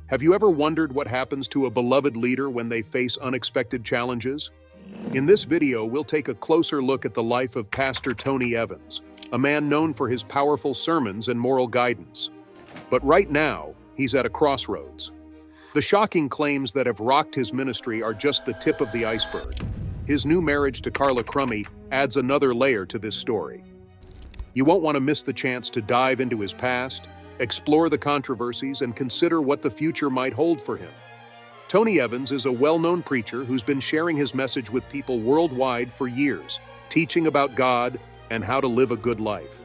Have you ever wondered what happens to a beloved leader when they face unexpected challenges? In this video, we'll take a closer look at the life of Pastor Tony Evans, a man known for his powerful sermons and moral guidance. But right now, he's at a crossroads. The shocking claims that have rocked his ministry are just the tip of the iceberg. His new marriage to Carla adds another layer to this story. You won't want to miss the chance to dive into his past, explore the controversies, and consider what the future might hold for him. Tony Evans is a well-known preacher who's been sharing his message with people worldwide for years, teaching about God and how to live a good life.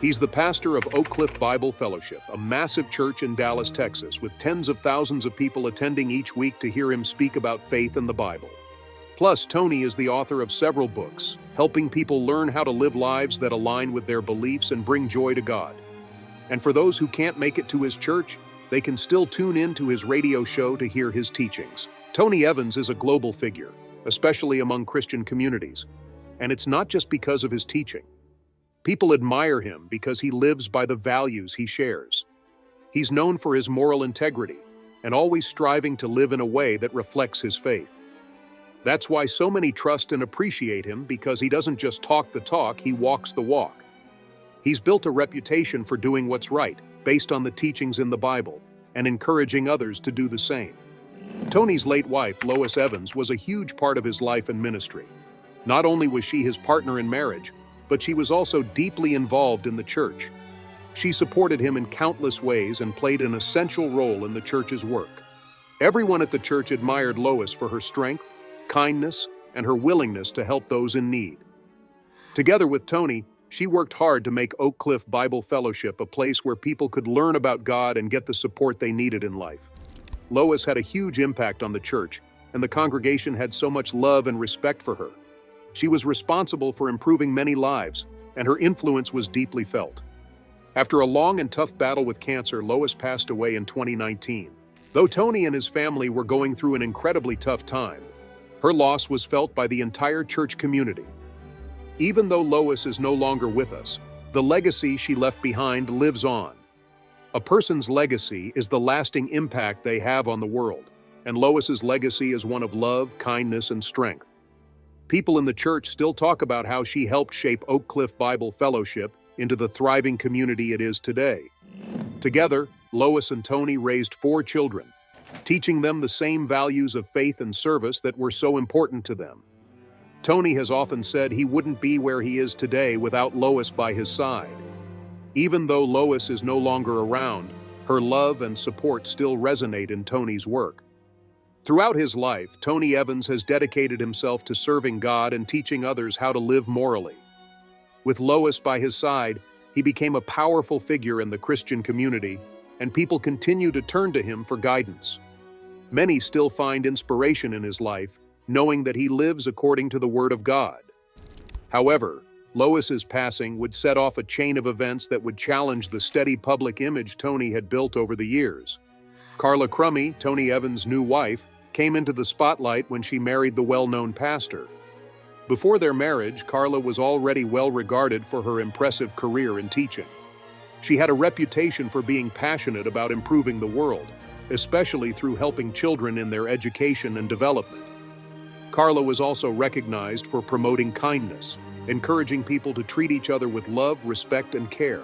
He's the pastor of Oak Cliff Bible Fellowship, a massive church in Dallas, Texas, with tens of thousands of people attending each week to hear him speak about faith and the Bible. Plus, Tony is the author of several books, helping people learn how to live lives that align with their beliefs and bring joy to God. And for those who can't make it to his church, they can still tune in to his radio show to hear his teachings. Tony Evans is a global figure, especially among Christian communities. And it's not just because of his teaching. People admire him because he lives by the values he shares. He's known for his moral integrity and always striving to live in a way that reflects his faith. That's why so many trust and appreciate him, because he doesn't just talk the talk, he walks the walk. He's built a reputation for doing what's right, based on the teachings in the Bible, and encouraging others to do the same. Tony's late wife, Lois Evans, was a huge part of his life and ministry. Not only was she his partner in marriage, but she was also deeply involved in the church. She supported him in countless ways and played an essential role in the church's work. Everyone at the church admired Lois for her strength, kindness, and her willingness to help those in need. Together with Tony, she worked hard to make Oak Cliff Bible Fellowship a place where people could learn about God and get the support they needed in life. Lois had a huge impact on the church, and the congregation had so much love and respect for her. She was responsible for improving many lives, and her influence was deeply felt. After a long and tough battle with cancer, Lois passed away in 2019. Though Tony and his family were going through an incredibly tough time, her loss was felt by the entire church community. Even though Lois is no longer with us, the legacy she left behind lives on. A person's legacy is the lasting impact they have on the world, and Lois's legacy is one of love, kindness, and strength. People in the church still talk about how she helped shape Oak Cliff Bible Fellowship into the thriving community it is today. Together, Lois and Tony raised 4 children, teaching them the same values of faith and service that were so important to them. Tony has often said he wouldn't be where he is today without Lois by his side. Even though Lois is no longer around, her love and support still resonate in Tony's work. Throughout his life, Tony Evans has dedicated himself to serving God and teaching others how to live morally. With Lois by his side, he became a powerful figure in the Christian community, and people continue to turn to him for guidance. Many still find inspiration in his life, knowing that he lives according to the Word of God. However, Lois's passing would set off a chain of events that would challenge the steady public image Tony had built over the years. Carla, Tony Evans' new wife, came into the spotlight when she married the well-known pastor. Before their marriage, Carla was already well regarded for her impressive career in teaching. She had a reputation for being passionate about improving the world, especially through helping children in their education and development. Carla was also recognized for promoting kindness, encouraging people to treat each other with love, respect, and care.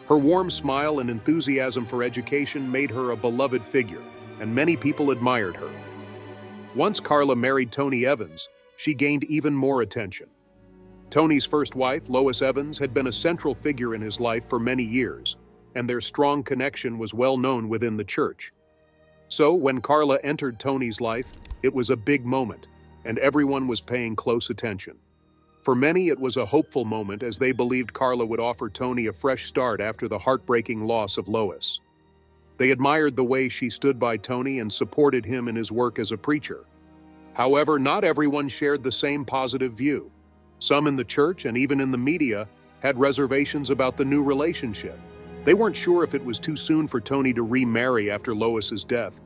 Her warm smile and enthusiasm for education made her a beloved figure, and many people admired her. Once Carla married Tony Evans, she gained even more attention. Tony's first wife, Lois Evans, had been a central figure in his life for many years, and their strong connection was well known within the church. So, when Carla entered Tony's life, it was a big moment, and everyone was paying close attention. For many, it was a hopeful moment, as they believed Carla would offer Tony a fresh start after the heartbreaking loss of Lois. They admired the way she stood by Tony and supported him in his work as a preacher. However, not everyone shared the same positive view. Some in the church and even in the media had reservations about the new relationship. They weren't sure if it was too soon for Tony to remarry after Lois's death.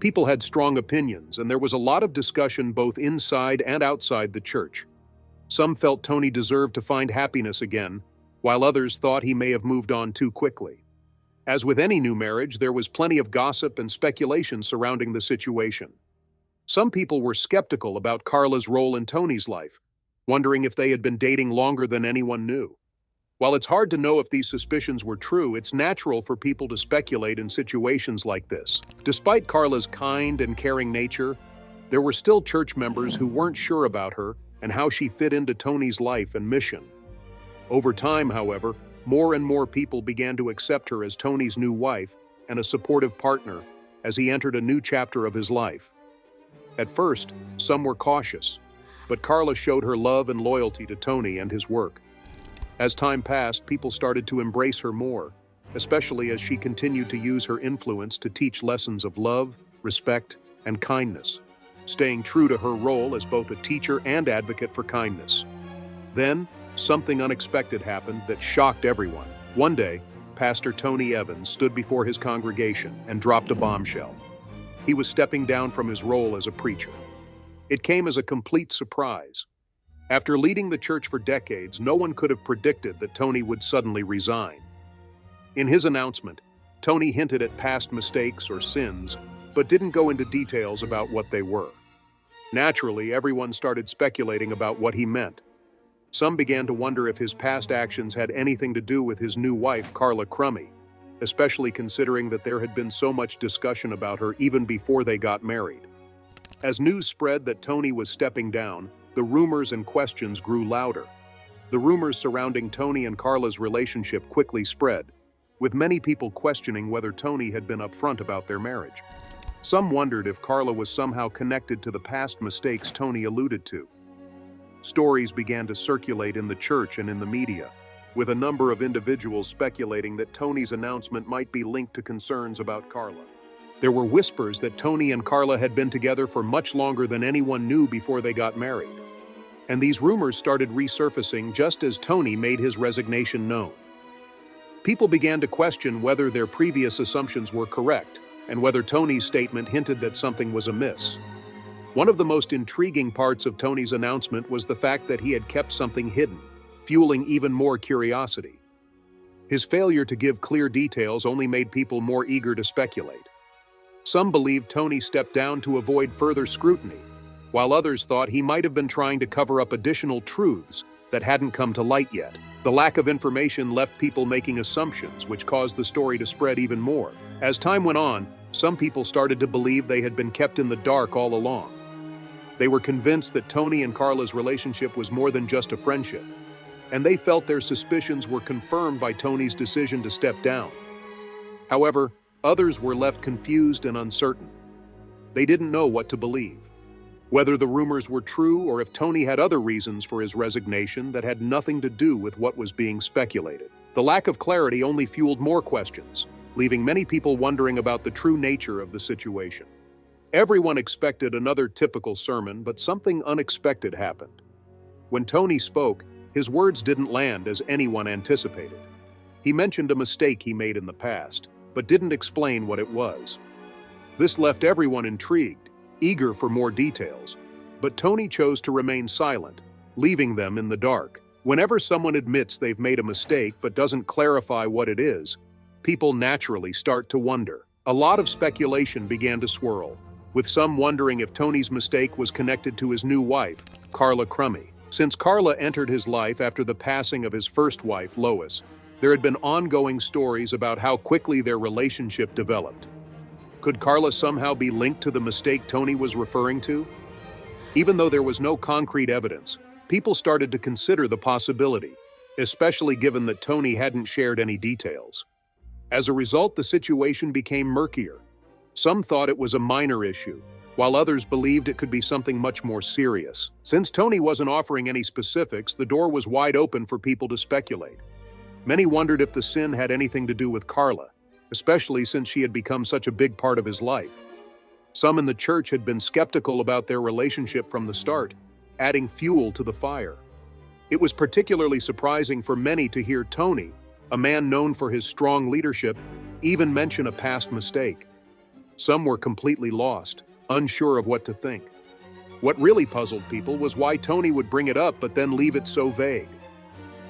People had strong opinions, and there was a lot of discussion both inside and outside the church. Some felt Tony deserved to find happiness again, while others thought he may have moved on too quickly. As with any new marriage, there was plenty of gossip and speculation surrounding the situation. Some people were skeptical about Carla's role in Tony's life, wondering if they had been dating longer than anyone knew. While it's hard to know if these suspicions were true, it's natural for people to speculate in situations like this. Despite Carla's kind and caring nature, there were still church members who weren't sure about her and how she fit into Tony's life and mission. Over time, however, more and more people began to accept her as Tony's new wife and a supportive partner as he entered a new chapter of his life. At first, some were cautious, but Carla showed her love and loyalty to Tony and his work. As time passed, people started to embrace her more, especially as she continued to use her influence to teach lessons of love, respect, and kindness, staying true to her role as both a teacher and advocate for kindness. Then, something unexpected happened that shocked everyone. One day, Pastor Tony Evans stood before his congregation and dropped a bombshell. He was stepping down from his role as a preacher. It came as a complete surprise. After leading the church for decades, no one could have predicted that Tony would suddenly resign. In his announcement, Tony hinted at past mistakes or sins, but didn't go into details about what they were. Naturally, everyone started speculating about what he meant. Some began to wonder if his past actions had anything to do with his new wife, Carla, especially considering that there had been so much discussion about her even before they got married. As news spread that Tony was stepping down, the rumors and questions grew louder. The rumors surrounding Tony and Carla's relationship quickly spread, with many people questioning whether Tony had been upfront about their marriage. Some wondered if Carla was somehow connected to the past mistakes Tony alluded to. Stories began to circulate in the church and in the media, with a number of individuals speculating that Tony's announcement might be linked to concerns about Carla. There were whispers that Tony and Carla had been together for much longer than anyone knew before they got married. And these rumors started resurfacing just as Tony made his resignation known. People began to question whether their previous assumptions were correct, and whether Tony's statement hinted that something was amiss. One of the most intriguing parts of Tony's announcement was the fact that he had kept something hidden, fueling even more curiosity. His failure to give clear details only made people more eager to speculate. Some believed Tony stepped down to avoid further scrutiny, while others thought he might have been trying to cover up additional truths that hadn't come to light yet. The lack of information left people making assumptions, which caused the story to spread even more. As time went on, some people started to believe they had been kept in the dark all along. They were convinced that Tony and Carla's relationship was more than just a friendship, and they felt their suspicions were confirmed by Tony's decision to step down. However, others were left confused and uncertain. They didn't know what to believe, whether the rumors were true or if Tony had other reasons for his resignation that had nothing to do with what was being speculated. The lack of clarity only fueled more questions, leaving many people wondering about the true nature of the situation. Everyone expected another typical sermon, but something unexpected happened. When Tony spoke, his words didn't land as anyone anticipated. He mentioned a mistake he made in the past, but didn't explain what it was. This left everyone intrigued, eager for more details, but Tony chose to remain silent, leaving them in the dark. Whenever someone admits they've made a mistake but doesn't clarify what it is, people naturally start to wonder. A lot of speculation began to swirl, with some wondering if Tony's mistake was connected to his new wife, Carla. Since Carla entered his life after the passing of his first wife, Lois, there had been ongoing stories about how quickly their relationship developed. Could Carla somehow be linked to the mistake Tony was referring to? Even though there was no concrete evidence, people started to consider the possibility, especially given that Tony hadn't shared any details. As a result, the situation became murkier. Some thought it was a minor issue, while others believed it could be something much more serious. Since Tony wasn't offering any specifics, the door was wide open for people to speculate. Many wondered if the sin had anything to do with Carla, especially since she had become such a big part of his life. Some in the church had been skeptical about their relationship from the start, adding fuel to the fire. It was particularly surprising for many to hear Tony, a man known for his strong leadership, even mention a past mistake. Some were completely lost, unsure of what to think. What really puzzled people was why Tony would bring it up but then leave it so vague.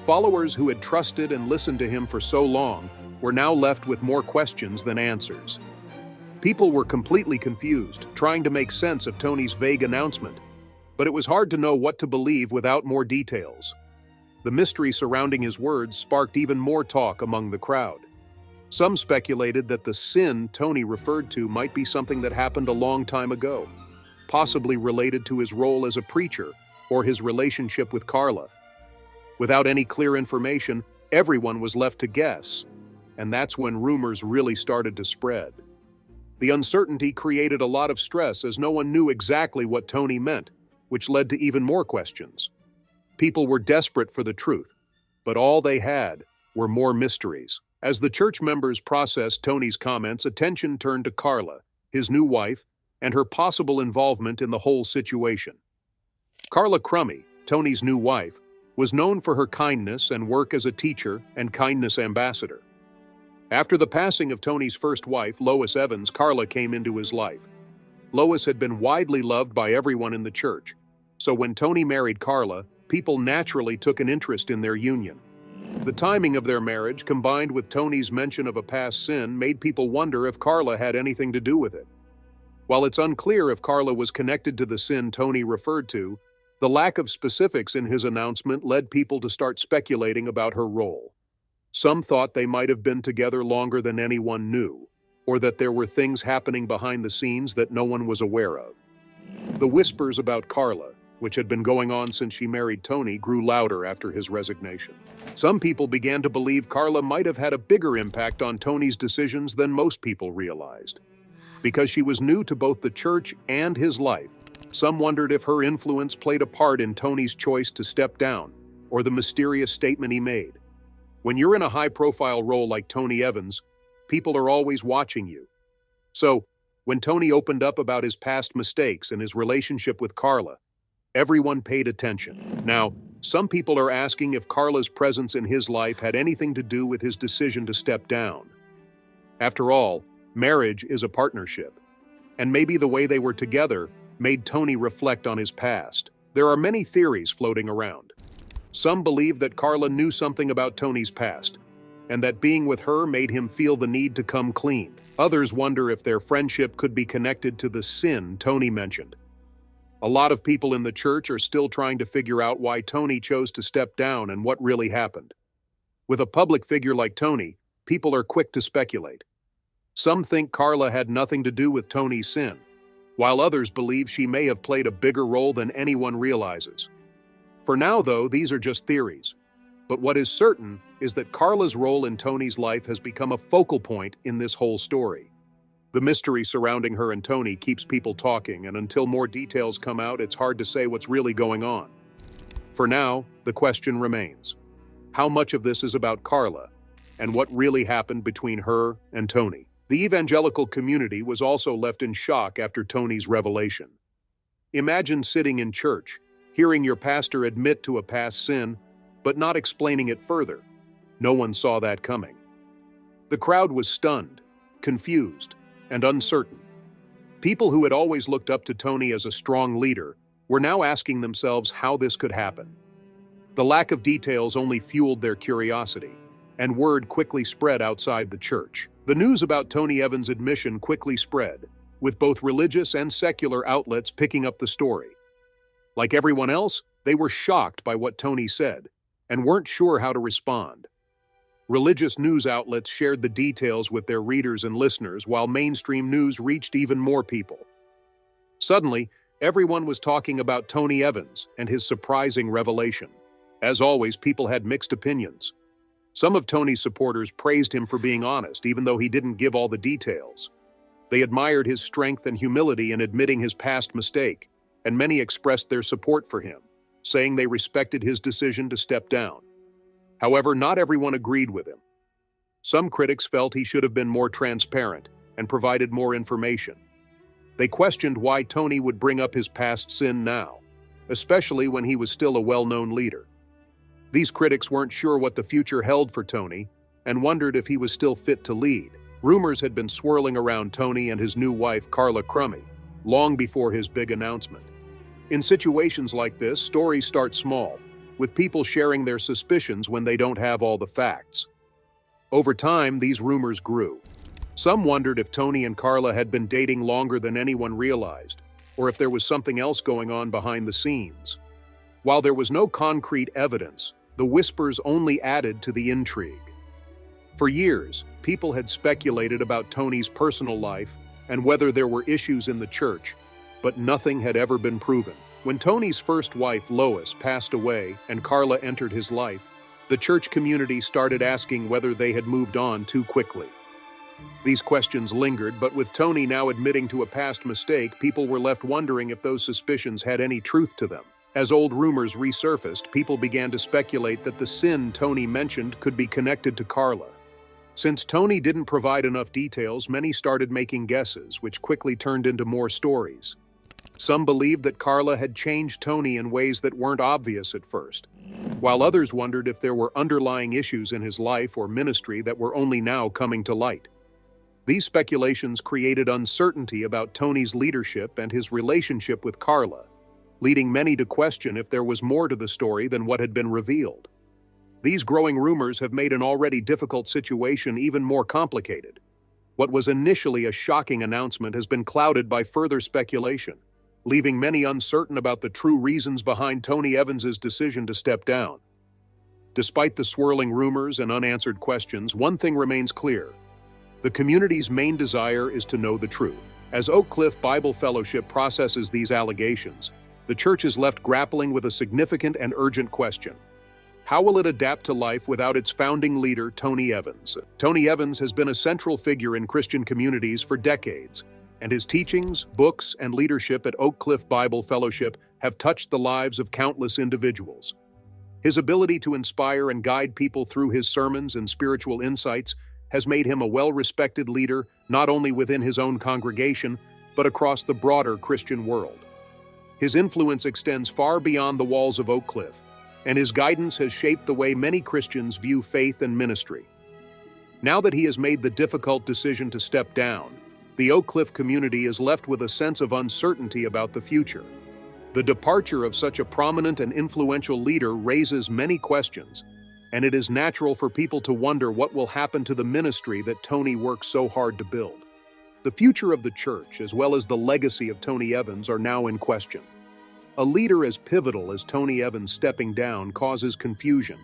Followers who had trusted and listened to him for so long were now left with more questions than answers. People were completely confused, trying to make sense of Tony's vague announcement, but it was hard to know what to believe without more details. The mystery surrounding his words sparked even more talk among the crowd. Some speculated that the sin Tony referred to might be something that happened a long time ago, possibly related to his role as a preacher or his relationship with Carla. Without any clear information, everyone was left to guess, and that's when rumors really started to spread. The uncertainty created a lot of stress as no one knew exactly what Tony meant, which led to even more questions. People were desperate for the truth, but all they had were more mysteries. As the church members processed Tony's comments, attention turned to Carla, his new wife, and her possible involvement in the whole situation. Carla Crummy, Tony's new wife, was known for her kindness and work as a teacher and kindness ambassador. After the passing of Tony's first wife, Lois Evans, Carla came into his life. Lois had been widely loved by everyone in the church, so when Tony married Carla, people naturally took an interest in their union. The timing of their marriage, combined with Tony's mention of a past sin, made people wonder if Carla had anything to do with it. While it's unclear if Carla was connected to the sin Tony referred to, the lack of specifics in his announcement led people to start speculating about her role. Some thought they might have been together longer than anyone knew, or that there were things happening behind the scenes that no one was aware of. The whispers about Carla, which had been going on since she married Tony, grew louder after his resignation. Some people began to believe Carla might have had a bigger impact on Tony's decisions than most people realized. Because she was new to both the church and his life, some wondered if her influence played a part in Tony's choice to step down, or the mysterious statement he made. When you're in a high-profile role like Tony Evans, people are always watching you. So, when Tony opened up about his past mistakes and his relationship with Carla, everyone paid attention. Now, some people are asking if Carla's presence in his life had anything to do with his decision to step down. After all, marriage is a partnership, and maybe the way they were together made Tony reflect on his past. There are many theories floating around. Some believe that Carla knew something about Tony's past, and that being with her made him feel the need to come clean. Others wonder if their friendship could be connected to the sin Tony mentioned. A lot of people in the church are still trying to figure out why Tony chose to step down and what really happened. With a public figure like Tony, people are quick to speculate. Some think Carla had nothing to do with Tony's sin, while others believe she may have played a bigger role than anyone realizes. For now, though, these are just theories. But what is certain is that Carla's role in Tony's life has become a focal point in this whole story. The mystery surrounding her and Tony keeps people talking, and until more details come out, it's hard to say what's really going on. For now, the question remains: how much of this is about Carla, and what really happened between her and Tony? The evangelical community was also left in shock after Tony's revelation. Imagine sitting in church, hearing your pastor admit to a past sin, but not explaining it further. No one saw that coming. The crowd was stunned, confused, and uncertain. People who had always looked up to Tony as a strong leader were now asking themselves how this could happen. The lack of details only fueled their curiosity, and word quickly spread outside the church. The news about Tony Evans' admission quickly spread, with both religious and secular outlets picking up the story. Like everyone else, they were shocked by what Tony said, and weren't sure how to respond. Religious news outlets shared the details with their readers and listeners, while mainstream news reached even more people. Suddenly, everyone was talking about Tony Evans and his surprising revelation. As always, people had mixed opinions. Some of Tony's supporters praised him for being honest, even though he didn't give all the details. They admired his strength and humility in admitting his past mistake, and many expressed their support for him, saying they respected his decision to step down. However, not everyone agreed with him. Some critics felt he should have been more transparent and provided more information. They questioned why Tony would bring up his past sin now, especially when he was still a well-known leader. These critics weren't sure what the future held for Tony and wondered if he was still fit to lead. Rumors had been swirling around Tony and his new wife, Carla Crummy, long before his big announcement. In situations like this, stories start small, with people sharing their suspicions when they don't have all the facts. Over time, these rumors grew. Some wondered if Tony and Carla had been dating longer than anyone realized, or if there was something else going on behind the scenes. While there was no concrete evidence, the whispers only added to the intrigue. For years, people had speculated about Tony's personal life and whether there were issues in the church, but nothing had ever been proven. When Tony's first wife, Lois, passed away and Carla entered his life, the church community started asking whether they had moved on too quickly. These questions lingered, but with Tony now admitting to a past mistake, people were left wondering if those suspicions had any truth to them. As old rumors resurfaced, people began to speculate that the sin Tony mentioned could be connected to Carla. Since Tony didn't provide enough details, many started making guesses, which quickly turned into more stories. Some believed that Carla had changed Tony in ways that weren't obvious at first, while others wondered if there were underlying issues in his life or ministry that were only now coming to light. These speculations created uncertainty about Tony's leadership and his relationship with Carla, leading many to question if there was more to the story than what had been revealed. These growing rumors have made an already difficult situation even more complicated. What was initially a shocking announcement has been clouded by further speculation, leaving many uncertain about the true reasons behind Tony Evans's decision to step down. Despite the swirling rumors and unanswered questions, one thing remains clear. The community's main desire is to know the truth. As Oak Cliff Bible Fellowship processes these allegations, the church is left grappling with a significant and urgent question. How will it adapt to life without its founding leader, Tony Evans? Tony Evans has been a central figure in Christian communities for decades, and his teachings, books, and leadership at Oak Cliff Bible Fellowship have touched the lives of countless individuals. His ability to inspire and guide people through his sermons and spiritual insights has made him a well-respected leader not only within his own congregation, but across the broader Christian world. His influence extends far beyond the walls of Oak Cliff, and his guidance has shaped the way many Christians view faith and ministry. Now that he has made the difficult decision to step down, the Oak Cliff community is left with a sense of uncertainty about the future. The departure of such a prominent and influential leader raises many questions, and it is natural for people to wonder what will happen to the ministry that Tony worked so hard to build. The future of the church, as well as the legacy of Tony Evans, are now in question. A leader as pivotal as Tony Evans stepping down causes confusion,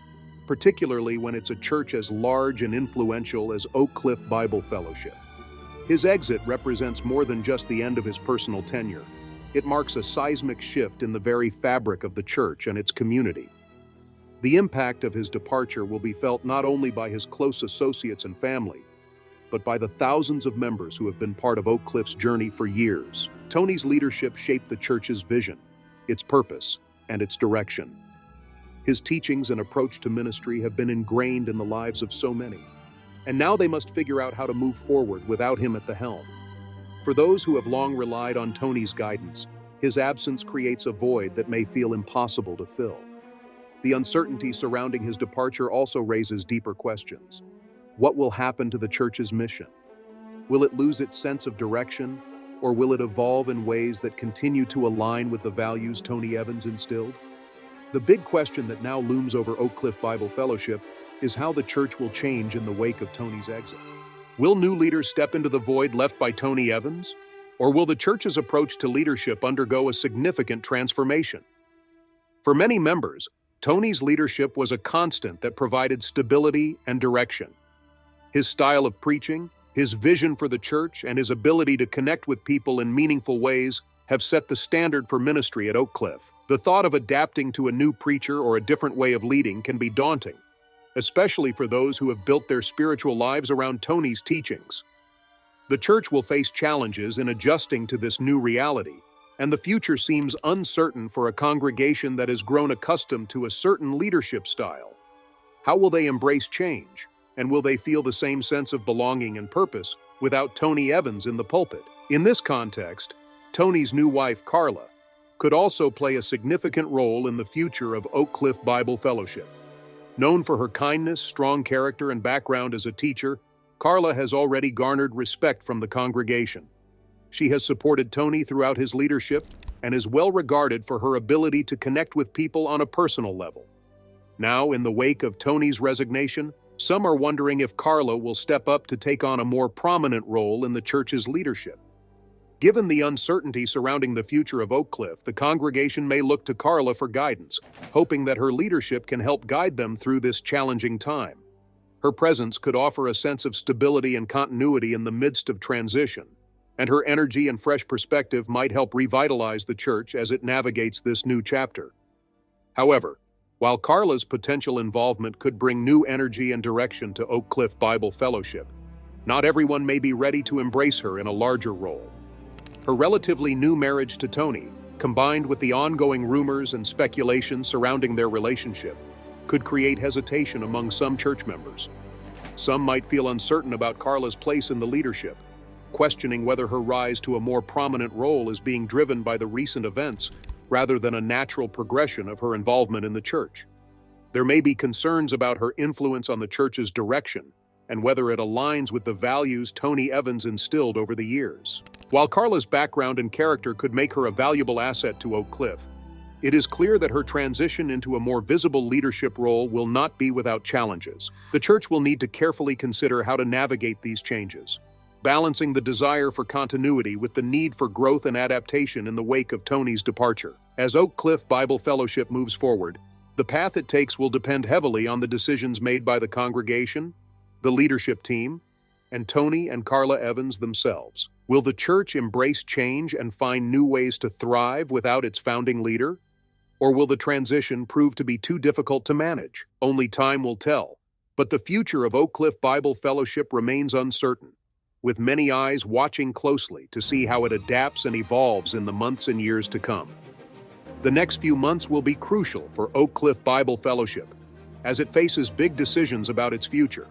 particularly when it's a church as large and influential as Oak Cliff Bible Fellowship. His exit represents more than just the end of his personal tenure. It marks a seismic shift in the very fabric of the church and its community. The impact of his departure will be felt not only by his close associates and family, but by the thousands of members who have been part of Oak Cliff's journey for years. Tony's leadership shaped the church's vision, its purpose, and its direction. His teachings and approach to ministry have been ingrained in the lives of so many, and now they must figure out how to move forward without him at the helm. For those who have long relied on Tony's guidance, his absence creates a void that may feel impossible to fill. The uncertainty surrounding his departure also raises deeper questions. What will happen to the church's mission? Will it lose its sense of direction, or will it evolve in ways that continue to align with the values Tony Evans instilled? The big question that now looms over Oak Cliff Bible Fellowship is how the church will change in the wake of Tony's exit. Will new leaders step into the void left by Tony Evans? Or will the church's approach to leadership undergo a significant transformation? For many members, Tony's leadership was a constant that provided stability and direction. His style of preaching, his vision for the church, and his ability to connect with people in meaningful ways have set the standard for ministry at Oak Cliff. The thought of adapting to a new preacher or a different way of leading can be daunting, especially for those who have built their spiritual lives around Tony's teachings. The church will face challenges in adjusting to this new reality, and the future seems uncertain for a congregation that has grown accustomed to a certain leadership style. How will they embrace change? And will they feel the same sense of belonging and purpose without Tony Evans in the pulpit? In this context, Tony's new wife, Carla, could also play a significant role in the future of Oak Cliff Bible Fellowship. Known for her kindness, strong character, and background as a teacher, Carla has already garnered respect from the congregation. She has supported Tony throughout his leadership and is well regarded for her ability to connect with people on a personal level. Now, in the wake of Tony's resignation, Some are wondering if Carla will step up to take on a more prominent role in the church's leadership. Given the uncertainty surrounding the future of Oak Cliff, the congregation may look to Carla for guidance, hoping that her leadership can help guide them through this challenging time. Her presence could offer a sense of stability and continuity in the midst of transition, and her energy and fresh perspective might help revitalize the church as it navigates this new chapter. However, while Carla's potential involvement could bring new energy and direction to Oak Cliff Bible Fellowship, not everyone may be ready to embrace her in a larger role. Her relatively new marriage to Tony, combined with the ongoing rumors and speculation surrounding their relationship, could create hesitation among some church members. Some might feel uncertain about Carla's place in the leadership, questioning whether her rise to a more prominent role is being driven by the recent events rather than a natural progression of her involvement in the church. There may be concerns about her influence on the church's direction and whether it aligns with the values Tony Evans instilled over the years. While Carla's background and character could make her a valuable asset to Oak Cliff, it is clear that her transition into a more visible leadership role will not be without challenges. The church will need to carefully consider how to navigate these changes, balancing the desire for continuity with the need for growth and adaptation in the wake of Tony's departure. As Oak Cliff Bible Fellowship moves forward, the path it takes will depend heavily on the decisions made by the congregation, the leadership team, and Tony and Carla Evans themselves. Will the church embrace change and find new ways to thrive without its founding leader? Or will the transition prove to be too difficult to manage? Only time will tell. But the future of Oak Cliff Bible Fellowship remains uncertain, with many eyes watching closely to see how it adapts and evolves in the months and years to come. The next few months will be crucial for Oak Cliff Bible Fellowship, as it faces big decisions about its future.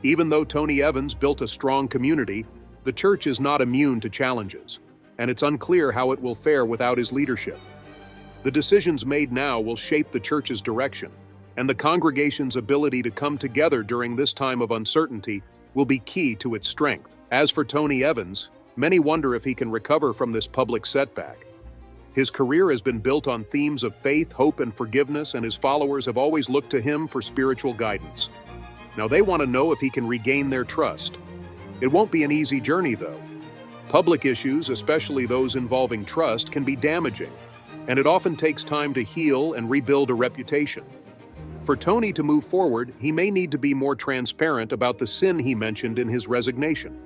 Even though Tony Evans built a strong community, the church is not immune to challenges, and it's unclear how it will fare without his leadership. The decisions made now will shape the church's direction, and the congregation's ability to come together during this time of uncertainty will be key to its strength. As for Tony Evans, many wonder if he can recover from this public setback. His career has been built on themes of faith, hope, and forgiveness, and his followers have always looked to him for spiritual guidance. Now they want to know if he can regain their trust. It won't be an easy journey, though. Public issues, especially those involving trust, can be damaging, and it often takes time to heal and rebuild a reputation. For Tony to move forward, he may need to be more transparent about the sin he mentioned in his resignation.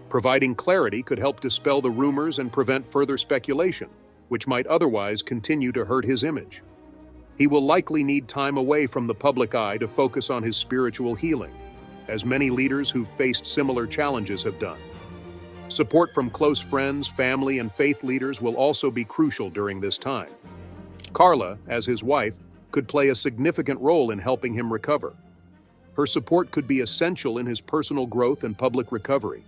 Providing clarity could help dispel the rumors and prevent further speculation, which might otherwise continue to hurt his image. He will likely need time away from the public eye to focus on his spiritual healing, as many leaders who've faced similar challenges have done. Support from close friends, family, and faith leaders will also be crucial during this time. Carla, as his wife, could play a significant role in helping him recover. Her support could be essential in his personal growth and public recovery.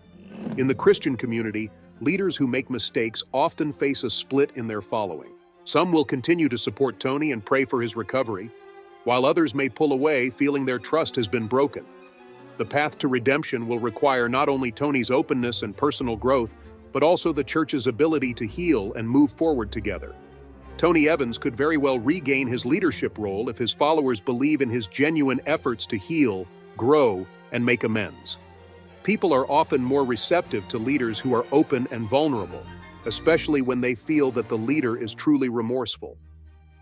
In the Christian community, leaders who make mistakes often face a split in their following. Some will continue to support Tony and pray for his recovery, while others may pull away, feeling their trust has been broken. The path to redemption will require not only Tony's openness and personal growth, but also the church's ability to heal and move forward together. Tony Evans could very well regain his leadership role if his followers believe in his genuine efforts to heal, grow, and make amends. People are often more receptive to leaders who are open and vulnerable, especially when they feel that the leader is truly remorseful.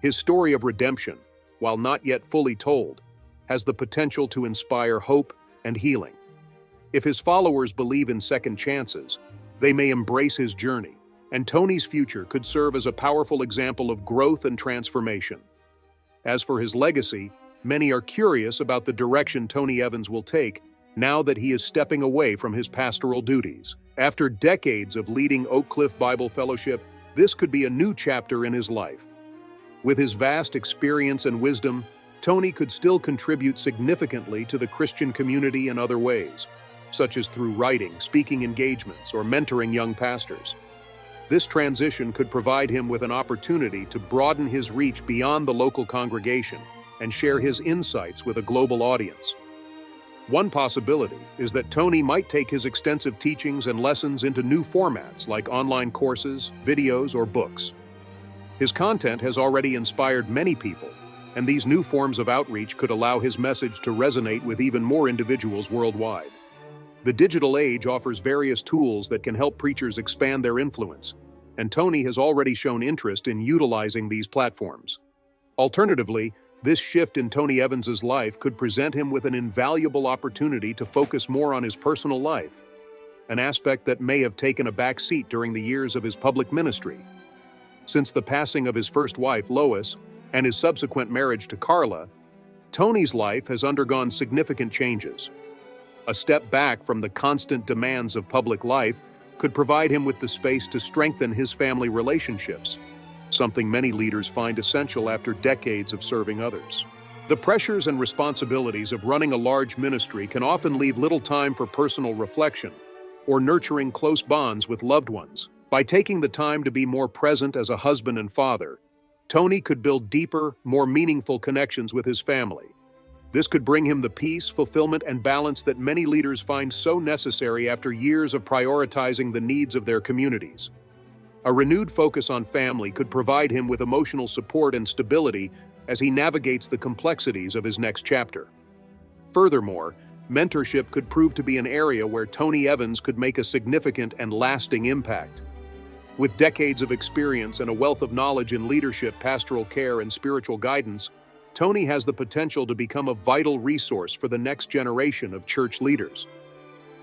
His story of redemption, while not yet fully told, has the potential to inspire hope and healing. If his followers believe in second chances, they may embrace his journey, and Tony's future could serve as a powerful example of growth and transformation. As for his legacy, many are curious about the direction Tony Evans will take now that he is stepping away from his pastoral duties. After decades of leading Oak Cliff Bible Fellowship, this could be a new chapter in his life. With his vast experience and wisdom, Tony could still contribute significantly to the Christian community in other ways, such as through writing, speaking engagements, or mentoring young pastors. This transition could provide him with an opportunity to broaden his reach beyond the local congregation and share his insights with a global audience. One possibility is that Tony might take his extensive teachings and lessons into new formats like online courses, videos, or books. His content has already inspired many people, and these new forms of outreach could allow his message to resonate with even more individuals worldwide. The digital age offers various tools that can help preachers expand their influence, and Tony has already shown interest in utilizing these platforms. Alternatively, this shift in Tony Evans's life could present him with an invaluable opportunity to focus more on his personal life, an aspect that may have taken a back seat during the years of his public ministry. Since the passing of his first wife, Lois, and his subsequent marriage to Carla, Tony's life has undergone significant changes. A step back from the constant demands of public life could provide him with the space to strengthen his family relationships, something many leaders find essential after decades of serving others. The pressures and responsibilities of running a large ministry can often leave little time for personal reflection or nurturing close bonds with loved ones. By taking the time to be more present as a husband and father, Tony could build deeper, more meaningful connections with his family. This could bring him the peace, fulfillment, and balance that many leaders find so necessary after years of prioritizing the needs of their communities. A renewed focus on family could provide him with emotional support and stability as he navigates the complexities of his next chapter. Furthermore, mentorship could prove to be an area where Tony Evans could make a significant and lasting impact. With decades of experience and a wealth of knowledge in leadership, pastoral care, and spiritual guidance, Tony has the potential to become a vital resource for the next generation of church leaders.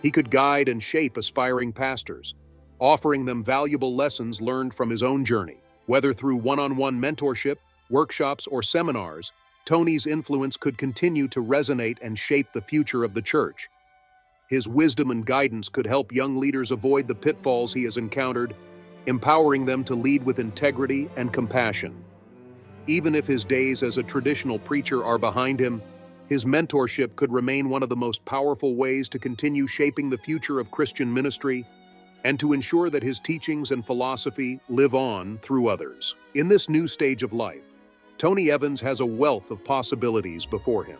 He could guide and shape aspiring pastors, offering them valuable lessons learned from his own journey. Whether through one-on-one mentorship, workshops, or seminars, Tony's influence could continue to resonate and shape the future of the church. His wisdom and guidance could help young leaders avoid the pitfalls he has encountered, empowering them to lead with integrity and compassion. Even if his days as a traditional preacher are behind him, his mentorship could remain one of the most powerful ways to continue shaping the future of Christian ministry and to ensure that his teachings and philosophy live on through others. In this new stage of life, Tony Evans has a wealth of possibilities before him.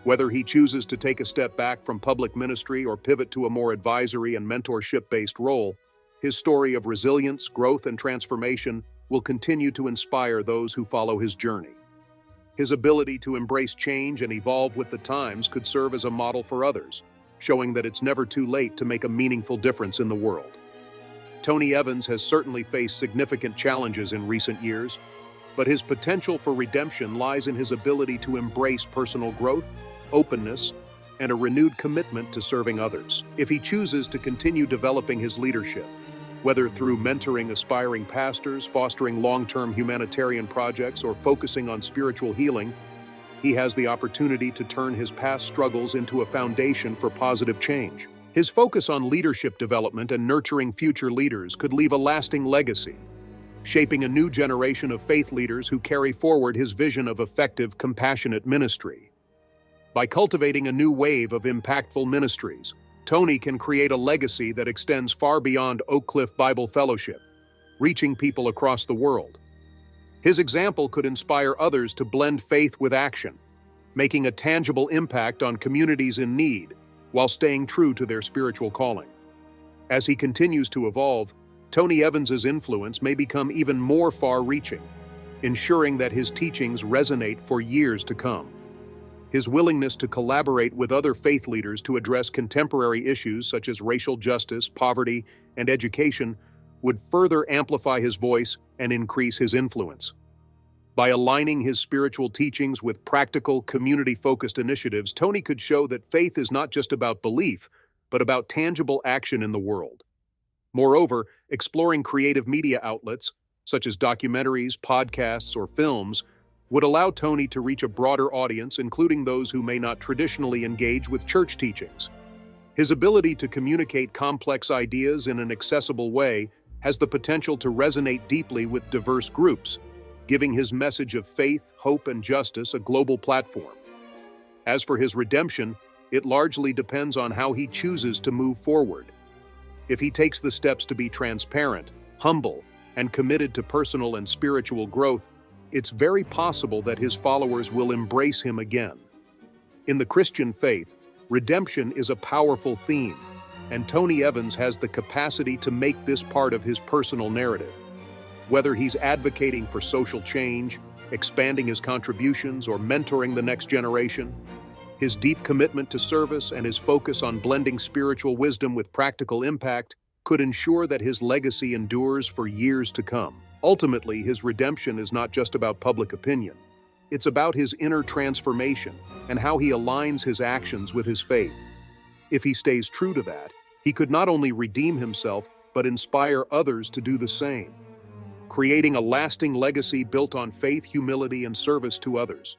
Whether he chooses to take a step back from public ministry or pivot to a more advisory and mentorship-based role, his story of resilience, growth, and transformation will continue to inspire those who follow his journey. His ability to embrace change and evolve with the times could serve as a model for others, showing that it's never too late to make a meaningful difference in the world. Tony Evans has certainly faced significant challenges in recent years, but his potential for redemption lies in his ability to embrace personal growth, openness, and a renewed commitment to serving others. If he chooses to continue developing his leadership, whether through mentoring aspiring pastors, fostering long-term humanitarian projects, or focusing on spiritual healing, he has the opportunity to turn his past struggles into a foundation for positive change. His focus on leadership development and nurturing future leaders could leave a lasting legacy, shaping a new generation of faith leaders who carry forward his vision of effective, compassionate ministry. By cultivating a new wave of impactful ministries, Tony can create a legacy that extends far beyond Oak Cliff Bible Fellowship, reaching people across the world. His example could inspire others to blend faith with action, making a tangible impact on communities in need while staying true to their spiritual calling. As he continues to evolve, Tony Evans's influence may become even more far-reaching, ensuring that his teachings resonate for years to come. His willingness to collaborate with other faith leaders to address contemporary issues such as racial justice, poverty, and education would further amplify his voice and increase his influence. By aligning his spiritual teachings with practical, community-focused initiatives, Tony could show that faith is not just about belief, but about tangible action in the world. Moreover, exploring creative media outlets, such as documentaries, podcasts, or films, would allow Tony to reach a broader audience, including those who may not traditionally engage with church teachings. His ability to communicate complex ideas in an accessible way has the potential to resonate deeply with diverse groups, giving his message of faith, hope, and justice a global platform. As for his redemption, it largely depends on how he chooses to move forward. If he takes the steps to be transparent, humble, and committed to personal and spiritual growth, it's very possible that his followers will embrace him again. In the Christian faith, redemption is a powerful theme, and Tony Evans has the capacity to make this part of his personal narrative. Whether he's advocating for social change, expanding his contributions, or mentoring the next generation. His deep commitment to service and his focus on blending spiritual wisdom with practical impact could ensure that his legacy endures for years to come. Ultimately, his redemption is not just about public opinion. It's about his inner transformation and how he aligns his actions with his faith. If he stays true to that, he could not only redeem himself, but inspire others to do the same, creating a lasting legacy built on faith, humility, and service to others.